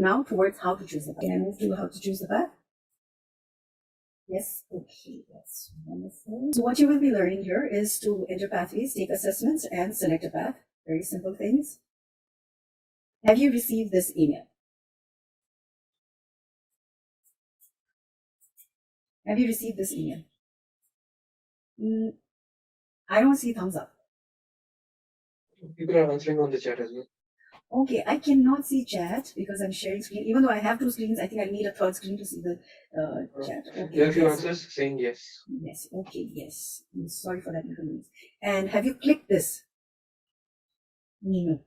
Now towards how to choose the path. Can I move to how to choose the path? Yes, okay, that's wonderful. So what you will be learning here is to enter pathways, take assessments, and select a path. Very simple things. Have you received this email? Have you received this email? I don't see thumbs up. People are answering on the chat as well. Okay, I cannot see chat because I'm sharing screen. Even though I have two screens, I think I need a third screen to see the chat. Okay, there are a few answers saying yes. Yes, okay, yes. I'm sorry for that inconvenience. And have you clicked this? No.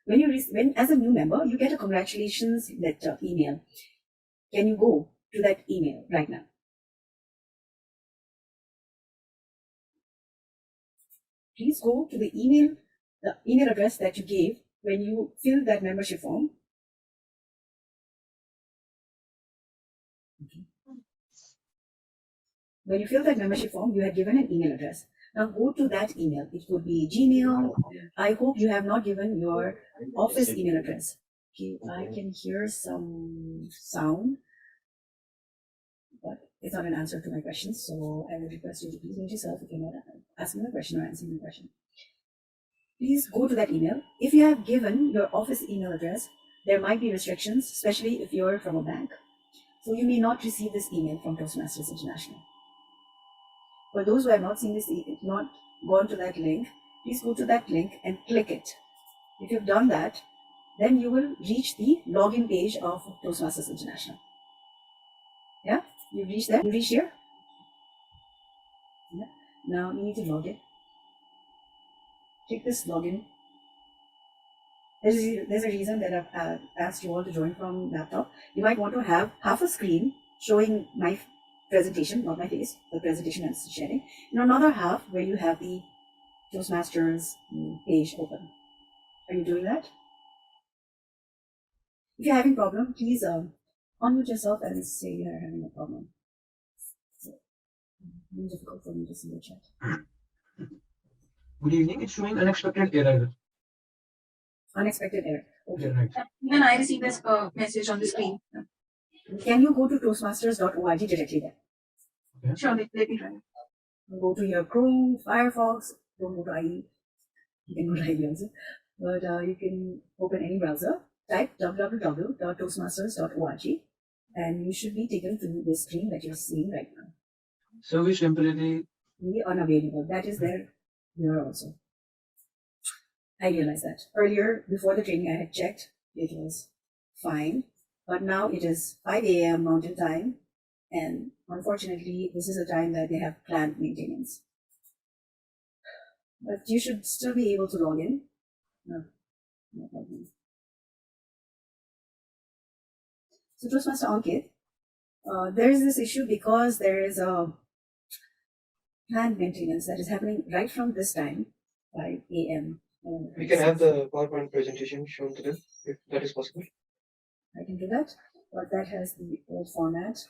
When as a new member, you get a congratulations letter email. Can you go to that email right now? Please go to the email address that you gave when you filled that membership form. Okay. When you filled that membership form, you had given an email address. Now go to that email. It could be Gmail. I hope you have not given your office email address. Okay, I can hear some sound, but it's not an answer to my question. So I would request you to please mute yourself if you're not asking a question or answering the question. Please go to that email. If you have given your office email address, there might be restrictions, especially if you're from a bank. So you may not receive this email from Toastmasters International. For those who have not seen this, not gone to that link, please go to that link and click it. If you've done that, then you will reach the login page of Toastmasters International. Yeah, you reached there. You reached here. Yeah. Now you need to log in. Click this login. There's a reason that I've asked you all to join from laptop. You might want to have half a screen showing my presentation, not my face, the presentation I'm sharing, and another half where you have the Toastmasters page open. Are you doing that? If you're having a problem, please unmute yourself and say you're having a problem. It's difficult for me to see the chat. Good evening. It's showing unexpected error. Unexpected error. Okay. Yeah, right. Even I received this message on the screen. Can you go to toastmasters.org directly there? Okay. Sure, let me try. Go to your Chrome, Firefox. Don't go to IE. You can go to IE also. But you can open any browser. Type www.toastmasters.org and you should be taken to the screen that you're seeing right now. Service temporarily unavailable. That is there here also. I realized that. Earlier, before the training, I had checked. It was fine. But now it is 5 a.m. Mountain Time. And unfortunately, this is a time that they have planned maintenance. But you should still be able to log in. No problem. So Toastmaster Ankit, there is this issue because there is a planned maintenance that is happening right from this time, 5 a.m. We can have the PowerPoint presentation shown to them, if that is possible. I can do that, but that has the old format.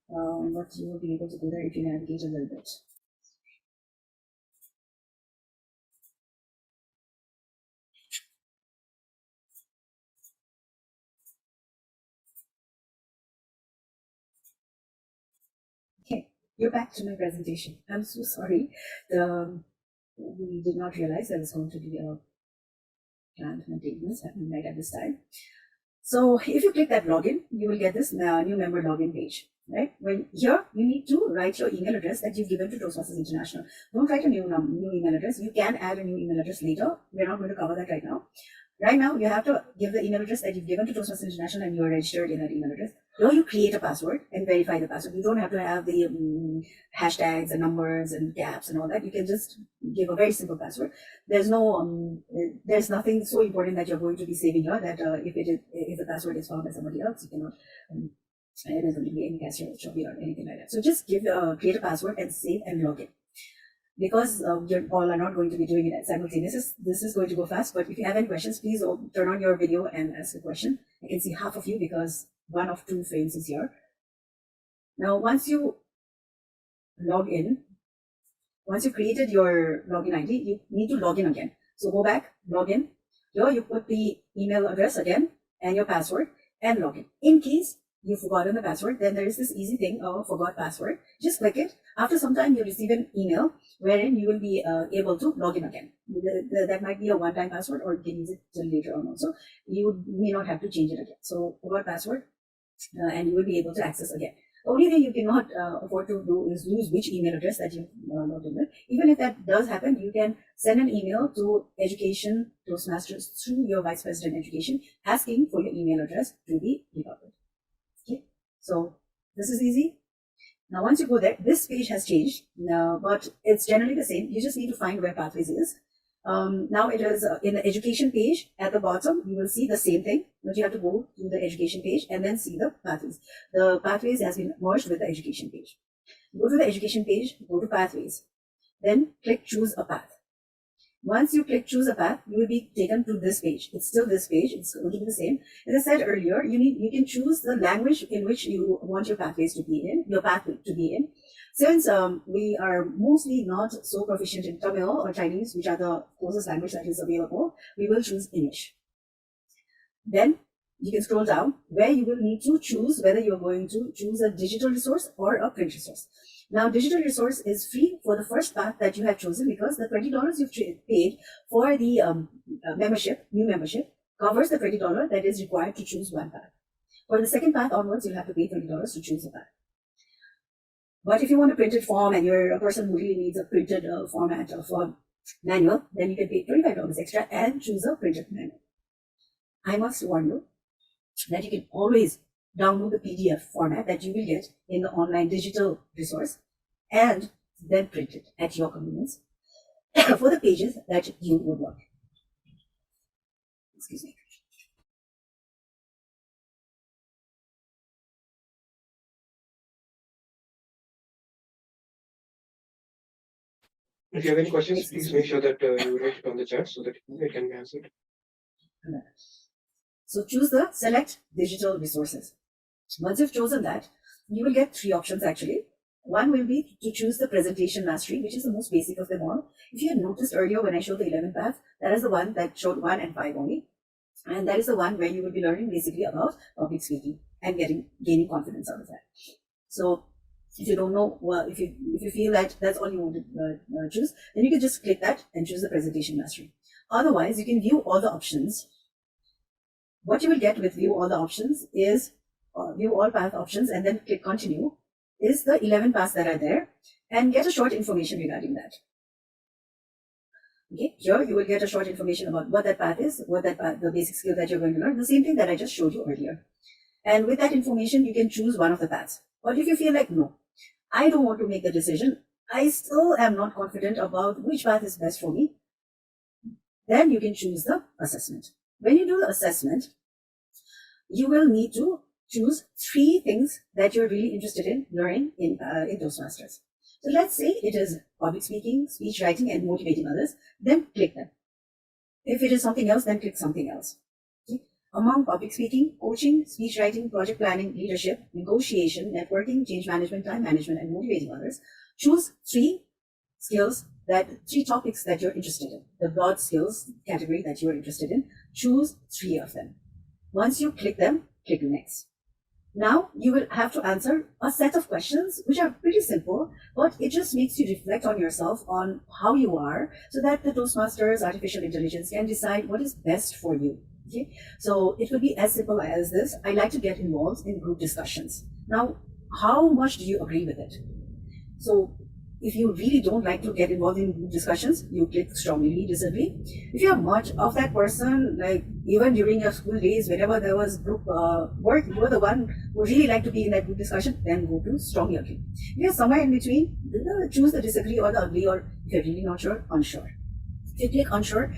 But you will be able to do that if you navigate a little bit. Okay, you're back to my presentation. I'm so sorry. We did not realize there was going to be a planned maintenance happening right at this time. So if you click that login, you will get this new member login page, right? When here, you need to write your email address that you've given to Toastmasters International. Don't write a new email address. You can add a new email address later. We're not going to cover that right now. Right now, you have to give the email address that you've given to Toastmasters International and you're registered in that email address. Here you create a password and verify the password. You don't have to have the hashtags and numbers and gaps and all that. You can just give a very simple password. There's nothing so important that you're going to be saving here that if the password is found by somebody else, you cannot. It isn't going to be any cache or anything like that. So just create a password and save and log in. Because you all are not going to be doing it simultaneously, this is going to go fast. But if you have any questions, please turn on your video and ask a question. I can see half of you because one of two frames is here. Now, once you log in, once you created your login ID, you need to log in again. So go back, log in. Here you put the email address again and your password. and log in. In case you've forgotten the password, then there is this easy thing of forgot password. Just click it. After some time, you'll receive an email wherein you will be able to log in again. That might be a one-time password, or you can use it till later on also. You may not have to change it again. So forgot password, and you will be able to access again. The only thing you cannot afford to do is lose which email address that you logged in with. Even if that does happen, you can send an email to Education Toastmasters through your Vice President Education, asking for your email address to be recovered. Okay, so this is easy. Now, once you go there, this page has changed, but it's generally the same. You just need to find where Pathways is. Now it is in the education page at the bottom. You will see the same thing, but you have to go to the education page and then see the pathways. The pathways has been merged with the education page. Go to the education page, go to pathways, then click choose a path. Once you click choose a path, you will be taken to this page. It's still this page. It's going to be the same. As I said earlier, you can choose the language in which you want your pathways to be in, your pathway to be in. Since we are mostly not so proficient in Tamil or Chinese, which are the closest language that is available, we will choose English. Then you can scroll down where you will need to choose whether you're going to choose a digital resource or a print resource. Now, digital resource is free for the first path that you have chosen, because the $20 you've paid for the new membership, covers the $20 that is required to choose one path. For the second path onwards, you'll have to pay $20 to choose a path. But if you want a printed form and you're a person who really needs a printed format of a manual, then you can pay $25 extra and choose a printed manual. I must warn you that you can always download the PDF format that you will get in the online digital resource and then print it at your convenience for the pages that you would want. Excuse me. If you have any questions, please make sure that you write it on the chat so that it can be answered. So choose the select digital resources. Once you've chosen that, you will get three options actually. One will be to choose the presentation mastery, which is the most basic of them all. If you had noticed earlier when I showed the 11 path, that is the one that showed 1 and 5 only. And that is the one where you will be learning basically about public speaking and gaining confidence out of that. So if you don't know, well, if you feel that that's all you want to choose, then you can just click that and choose the presentation mastery. Otherwise, you can view all the options. What you will get with view all the options is view all path options and then click continue is the 11 paths that are there, and get a short information regarding that. Okay, here you will get a short information about what that path is, the basic skill that you're going to learn, the same thing that I just showed you earlier. And with that information, you can choose one of the paths. But if you feel like, no, I don't want to make the decision, I still am not confident about which path is best for me, then you can choose the assessment. When you do the assessment, you will need to choose 3 things that you're really interested in learning in Toastmasters. So let's say it is public speaking, speech writing, and motivating others, then click them. If it is something else, then click something else. Okay? Among public speaking, coaching, speech writing, project planning, leadership, negotiation, networking, change management, time management, and motivating others, choose 3 skills, 3 topics that you're interested in, the broad skills category that you're interested in. Choose 3 of them. Once you click them, click next. Now you will have to answer a set of questions which are pretty simple, but it just makes you reflect on yourself, on how you are, so that the Toastmasters artificial intelligence can decide what is best for you. Okay, so it will be as simple as this. I like to get involved in group discussions. Now, how much do you agree with it? So if you really don't like to get involved in group discussions, you click strongly disagree. If you're much of that person, like even during your school days, whenever there was group work, you were the one who really liked to be in that group discussion, then go to strongly agree. If you're somewhere in between, choose the disagree or the agree, or if you're really not sure, unsure. If you click unsure,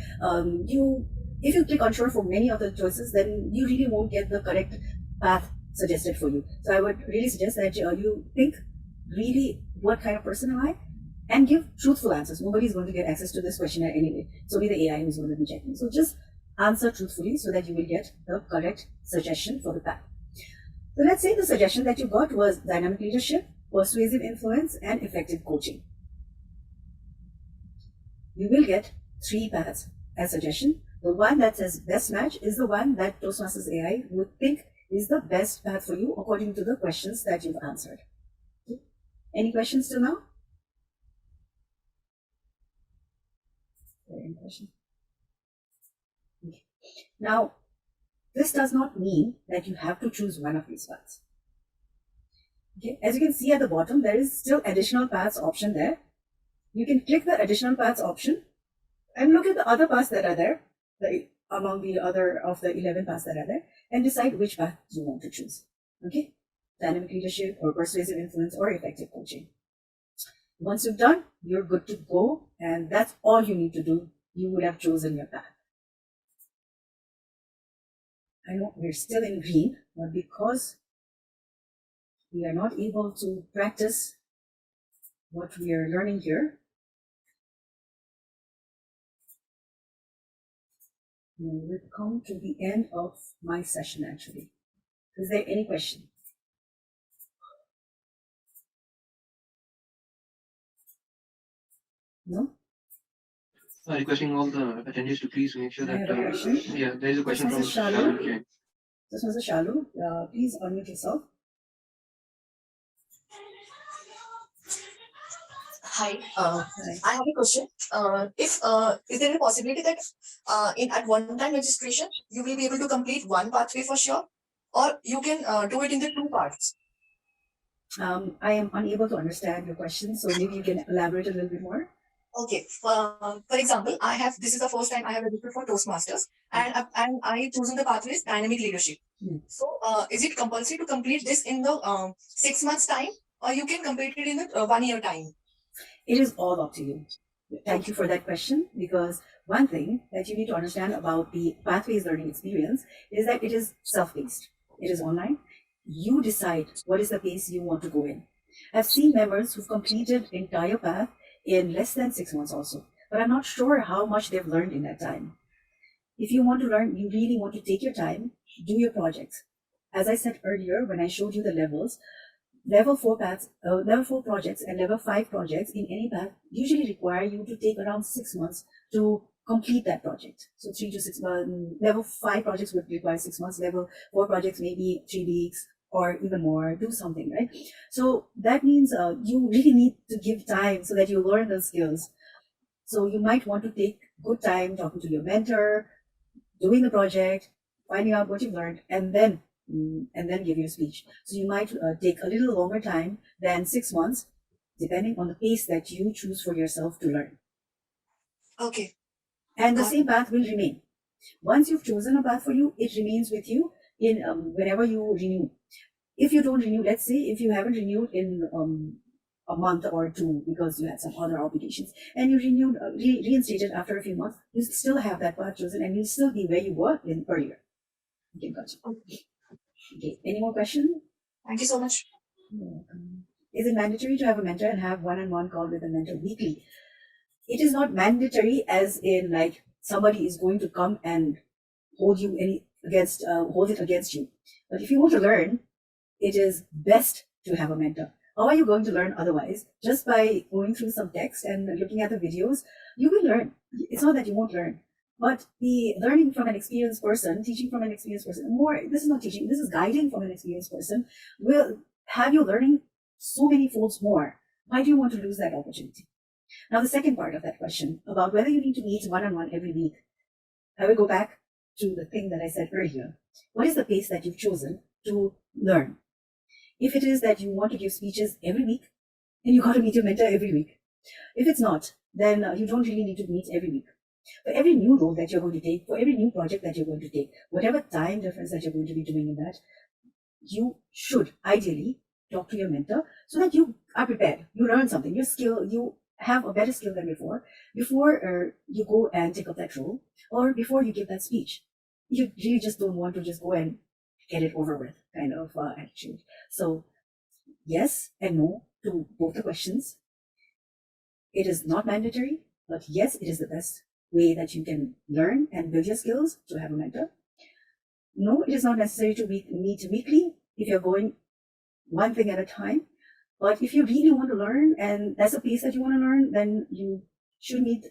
if you click unsure for many of the choices, then you really won't get the correct path suggested for you. So I would really suggest that you think really what kind of person am I, and give truthful answers. Nobody's going to get access to this questionnaire anyway. It's only the AI who's going to be checking. So just answer truthfully so that you will get the correct suggestion for the path. So let's say the suggestion that you got was dynamic leadership, persuasive influence, and effective coaching. You will get 3 paths as suggestion. The one that says best match is the one that Toastmasters AI would think is the best path for you according to the questions that you've answered. Okay. Any questions till now? Any question? Okay. Now, this does not mean that you have to choose one of these paths. Okay. As you can see at the bottom, there is still additional paths option there. You can click the additional paths option and look at the other paths that are there, among the other of the 11 paths that are there, and decide which path you want to choose. Okay? Dynamic leadership or persuasive influence or effective coaching. Once you've done, you're good to go, and that's all you need to do. You would have chosen your path. I know we're still in green, but because we are not able to practice what we are learning here, we've come to the end of my session actually. Is there any question? No? Requesting all the attendees to please make sure I that. have a question. Yeah, there is a question from Mr. Shalu. Shalu. Okay. This was a Shalu. Please unmute yourself. Hi, Hi. I have a question. If is there a possibility that in at one time registration you will be able to complete one pathway for sure, or you can do it in the two parts? I am unable to understand your question, so maybe you can elaborate a little bit more. Okay. For example, this is the first time I have registered for Toastmasters, and I chosen the pathway is dynamic leadership. So, is it compulsory to complete this in the 6 months time, or you can complete it in the 1 year time? It is all up to you. Thank you for that question, because one thing that you need to understand about the Pathways learning experience is that it is self-paced. It is online. You decide what is the pace you want to go in. I've seen members who've completed entire path in less than 6 months also, but I'm not sure how much they've learned in that time. If you want to learn, you really want to take your time, do your projects. As I said earlier, when I showed you the levels, level 4 projects and level 5 projects in any path usually require you to take around 6 months to complete that project. So 3 to 6 months. Level 5 projects would require 6 months. Level 4 projects maybe 3 weeks or even more. Do something, right? So that means you really need to give time so that you learn those skills. So you might want to take good time talking to your mentor, doing the project, finding out what you've learned, and then give your speech. So you might take a little longer time than 6 months, depending on the pace that you choose for yourself to learn. Okay. And the same path will remain. Once you've chosen a path for you, it remains with you in whenever you renew. If you don't renew, let's say if you haven't renewed in a month or two because you had some other obligations, and you renewed, reinstated after a few months, you still have that path chosen, and you'll still be where you were in earlier. Okay, gotcha. Okay, any more questions? Thank you so much. Is it mandatory to have a mentor and have one-on-one call with a mentor weekly? It is not mandatory as in like somebody is going to come and hold it against you. But if you want to learn, it is best to have a mentor. How are you going to learn otherwise? Just by going through some text and looking at the videos, you will learn. It's not that you won't learn. But the learning from an experienced person, teaching from an experienced person, this is not teaching, this is guiding from an experienced person, will have you learning so many folds more. Why do you want to lose that opportunity? Now, the second part of that question about whether you need to meet one-on-one every week, I will go back to the thing that I said earlier. What is the pace that you've chosen to learn? If it is that you want to give speeches every week, then you got to meet your mentor every week. If it's not, then you don't really need to meet every week. For every new role that you're going to take, for every new project that you're going to take, whatever time difference that you're going to be doing in that, you should ideally talk to your mentor so that you are prepared. You learn something, you have a better skill than before you go and take up that role or before you give that speech. You really just don't want to just go and get it over with kind of attitude. So yes and no to both the questions. It is not mandatory, but yes, it is the best way that you can learn and build your skills to have a mentor. No, it is not necessary to meet weekly if you're going one thing at a time. But if you really want to learn and that's a pace that you want to learn, then you should meet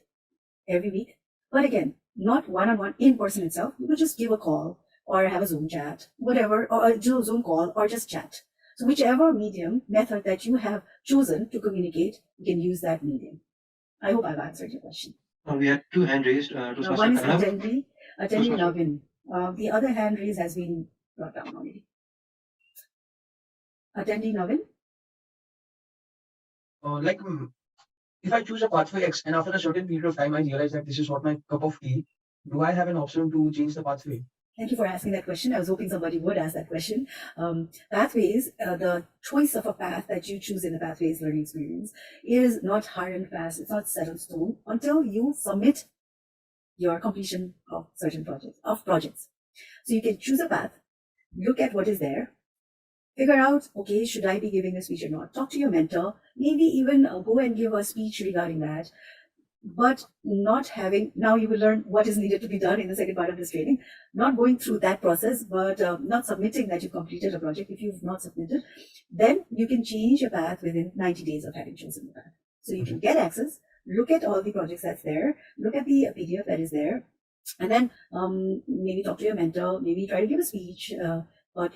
every week. But again, not one-on-one in person itself. You could just give a call or have a Zoom chat, whatever, or a Zoom call, or just chat. So whichever method that you have chosen to communicate, you can use that medium. I hope I've answered your question. We had two hand raised. Toastmaster One is Pranav. attendee Toastmaster. Navin. The other hand raise has been brought down already. Attendee Navin. If I choose a pathway X and after a certain period of time I realize that this is not my cup of tea, do I have an option to change the pathway? Thank you for asking that question. I was hoping somebody would ask that question. Pathways, the choice of a path that you choose in the pathways learning experience is not hard and fast. It's not set in stone until you submit your completion of certain projects. So you can choose a path, look at what is there, figure out, okay, should I be giving a speech or not? Talk to your mentor, maybe even go and give a speech regarding that. But not having, now you will learn what is needed to be done in the second part of this training, not going through that process, but not submitting that you completed a project. If you've not submitted, then you can change your path within 90 days of having chosen the path. So you can get access, look at all the projects that's there, look at the PDF that is there, and then maybe talk to your mentor, maybe try to give a speech, but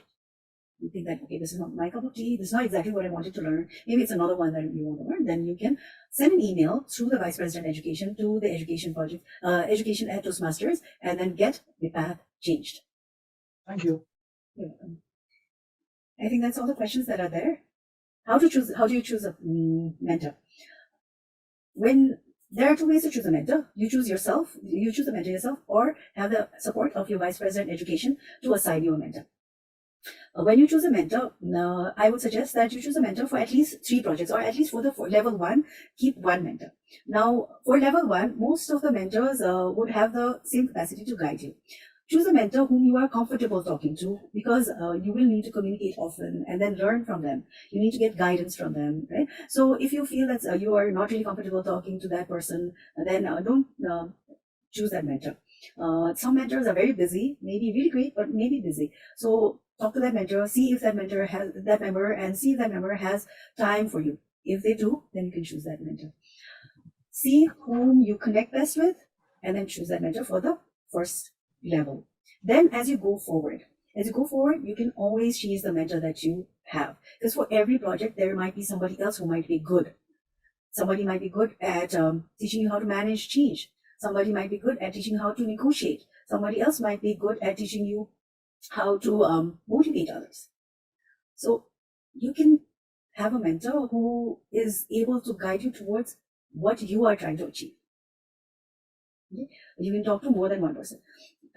you think that, okay, this is not my cup of tea, this is not exactly what I wanted to learn, maybe it's another one that you want to learn, then you can send an email through the Vice President Education to the Education Project, Education at Toastmasters, and then get the path changed. Thank you. You're welcome. I think that's all the questions that are there. How do you choose a mentor? When there are two ways to choose a mentor. You choose the mentor yourself, or have the support of your Vice President Education to assign you a mentor. When you choose a mentor, I would suggest that you choose a mentor for at least 3 projects, or at least for level 1, keep one mentor. Now, for level 1, most of the mentors would have the same capacity to guide you. Choose a mentor whom you are comfortable talking to, because you will need to communicate often and then learn from them. You need to get guidance from them, right? So if you feel that you are not really comfortable talking to that person, then don't choose that mentor. Some mentors are very busy, maybe really great, but maybe busy. So talk to that mentor, see if that mentor has that member, and see if that member has time for you. If they do, then you can choose that mentor. See whom you connect best with, and then choose that mentor for the first level. Then as you go forward, you can always change the mentor that you have. Because for every project, there might be somebody else who might be good. Somebody might be good at teaching you how to manage change. Somebody might be good at teaching you how to negotiate. Somebody else might be good at teaching you how to motivate others. So you can have a mentor who is able to guide you towards what you are trying to achieve. Okay? You can talk to more than one person.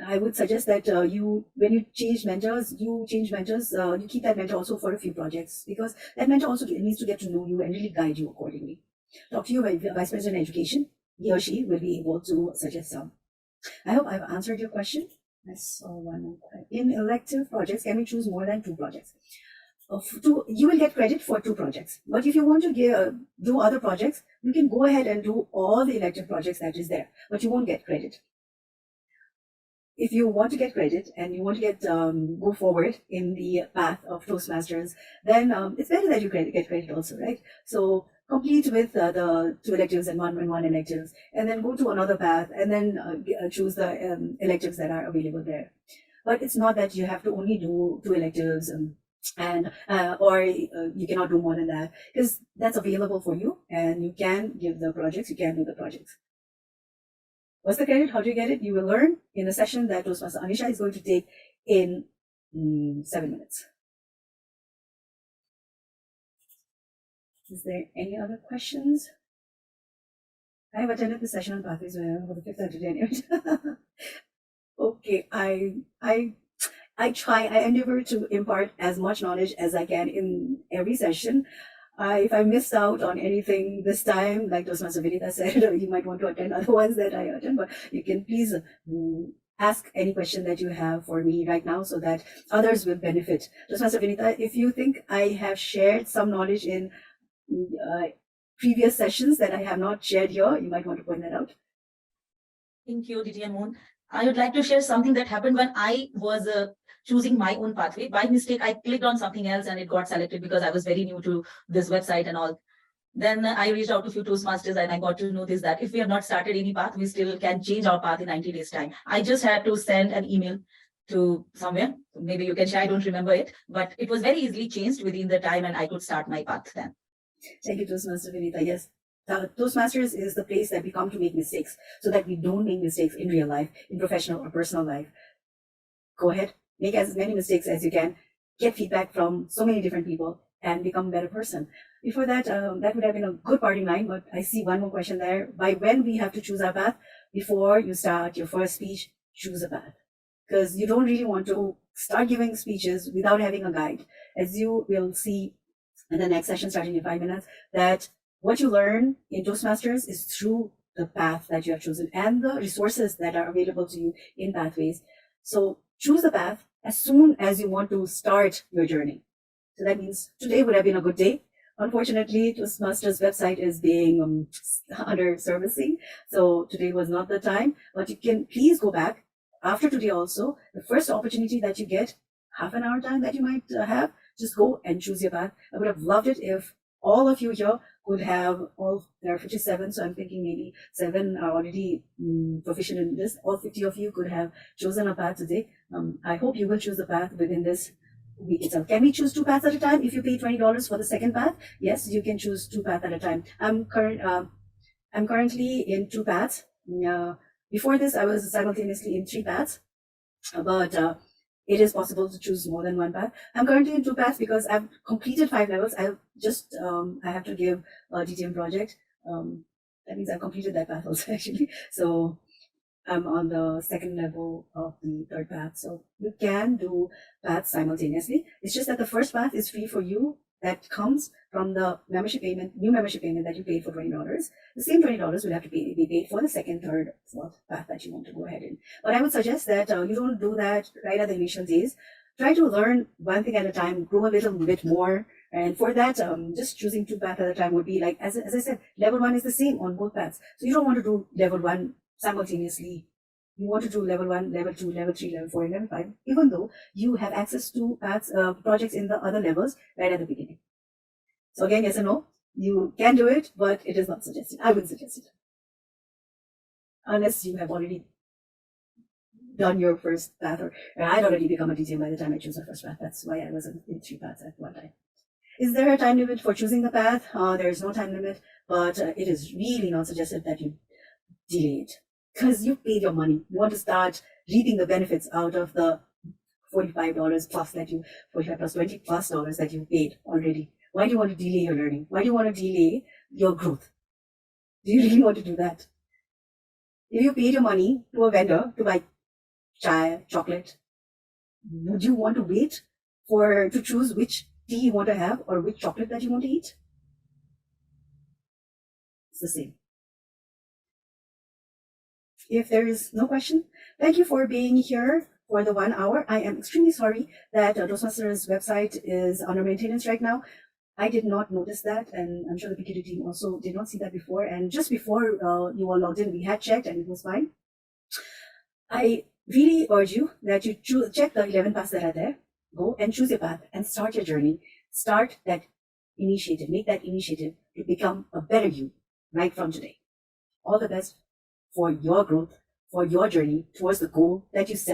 I would suggest that when you change mentors, you keep that mentor also for a few projects, because that mentor also needs to get to know you and really guide you accordingly. Talk to your Vice President Education. He or she will be able to suggest some. I hope I've answered your question. I saw one more. In elective projects, can we choose more than 2 projects? You will get credit for 2 projects. But if you want to do other projects, you can go ahead and do all the elective projects that is there, but you won't get credit. If you want to get credit and you want to go forward in the path of Toastmasters, then it's better that you get credit also, right? So complete with the 2 electives and 1 electives, and then go to another path, and then choose the electives that are available there. But it's not that you have to only do 2 electives or you cannot do more than that, because that's available for you, and you can give the projects, you can do the projects. What's the credit? How do you get it? You will learn in a session that Toastmaster Anisha is going to take in 7 minutes. Is there any other questions? I have attended the session on pathways for the 5th and 10th. Okay, I endeavor to impart as much knowledge as I can in every session. If I missed out on anything this time, like Toastmaster Vinita said, you might want to attend other ones that I attend, but you can please ask any question that you have for me right now so that others will benefit. Toastmaster Vinita, if you think I have shared some knowledge in previous sessions that I have not shared here, you might want to point that out. Thank you, DTM Moon. I would like to share something that happened when I was choosing my own pathway. By mistake, I clicked on something else and it got selected because I was very new to this website and all. Then I reached out to a few Toastmasters and I got to know this, that if we have not started any path, we still can change our path in 90 days time. I just had to send an email to somewhere. Maybe you can share, I don't remember it, but it was very easily changed within the time and I could start my path then. Thank you, Toastmaster Vinita. Yes, Toastmasters is the place that we come to make mistakes so that we don't make mistakes in real life, in professional or personal life. Go ahead, make as many mistakes as you can, get feedback from so many different people, and become a better person. Before that, that would have been a good parting line, but I see one more question there. By when we have to choose our path? Before you start your first speech, choose a path. Because you don't really want to start giving speeches without having a guide. As you will see in the next session starting in 5 minutes, that what you learn in Toastmasters is through the path that you have chosen and the resources that are available to you in Pathways. So choose the path as soon as you want to start your journey. So that means today would have been a good day. Unfortunately, Toastmasters website is being under servicing. So today was not the time, but you can please go back after today also. The first opportunity that you get, half an hour time that you might have, just go and choose your path. I would have loved it if all of you here could have there are 57, so I'm thinking maybe 7 are already proficient in this. All 50 of you could have chosen a path today. I hope you will choose the path within this week itself. Can we choose 2 paths at a time? If you pay $20 for the second path, yes, you can choose 2 paths at a time. I'm currently in 2 paths. Before this, I was simultaneously in 3 paths, but it is possible to choose more than 1 path. I'm currently in 2 paths because I've completed 5 levels. I have to give a DTM project. That means I've completed that path also actually. So I'm on the 2nd level of the 3rd path. So you can do paths simultaneously. It's just that the first path is free for you. That comes from the membership payment, new membership payment that you paid for $20. The same $20 will have to be paid for the 2nd, 3rd, 4th path that you want to go ahead in. But I would suggest that you don't do that right at the initial days. Try to learn one thing at a time, grow a little bit more. And for that, just choosing 2 paths at a time would be like, as I said, level 1 is the same on both paths. So you don't want to do level 1 simultaneously. You want to do level 1, level 2, level 3, level 4, and level 5, even though you have access to paths, projects in the other levels right at the beginning. So again, yes or no, you can do it, but it is not suggested. I wouldn't suggest it. Unless you have already done your first path, or I'd already become a DTM by the time I chose the first path. That's why I was in 3 paths at one time. Is there a time limit for choosing the path? There is no time limit, but it is really not suggested that you delay it. Because you paid your money. You want to start reaping the benefits out of the $45 plus $45 plus $20 plus that you paid already. Why do you want to delay your learning? Why do you want to delay your growth? Do you really want to do that? If you paid your money to a vendor to buy chai, chocolate, would you want to wait to choose which tea you want to have or which chocolate that you want to eat? It's the same. If there is no question, thank you for being here for the 1 hour. I am extremely sorry that Toastmasters website is under maintenance right now. I did not notice that, and I'm sure the PQD team also did not see that before. And just before you all logged in, we had checked and it was fine. I really urge you that you check the 11 paths that are there. Go and choose your path and start your journey. Start that initiative. Make that initiative to become a better you right from today. All the best for your growth, for your journey towards the goal that you set.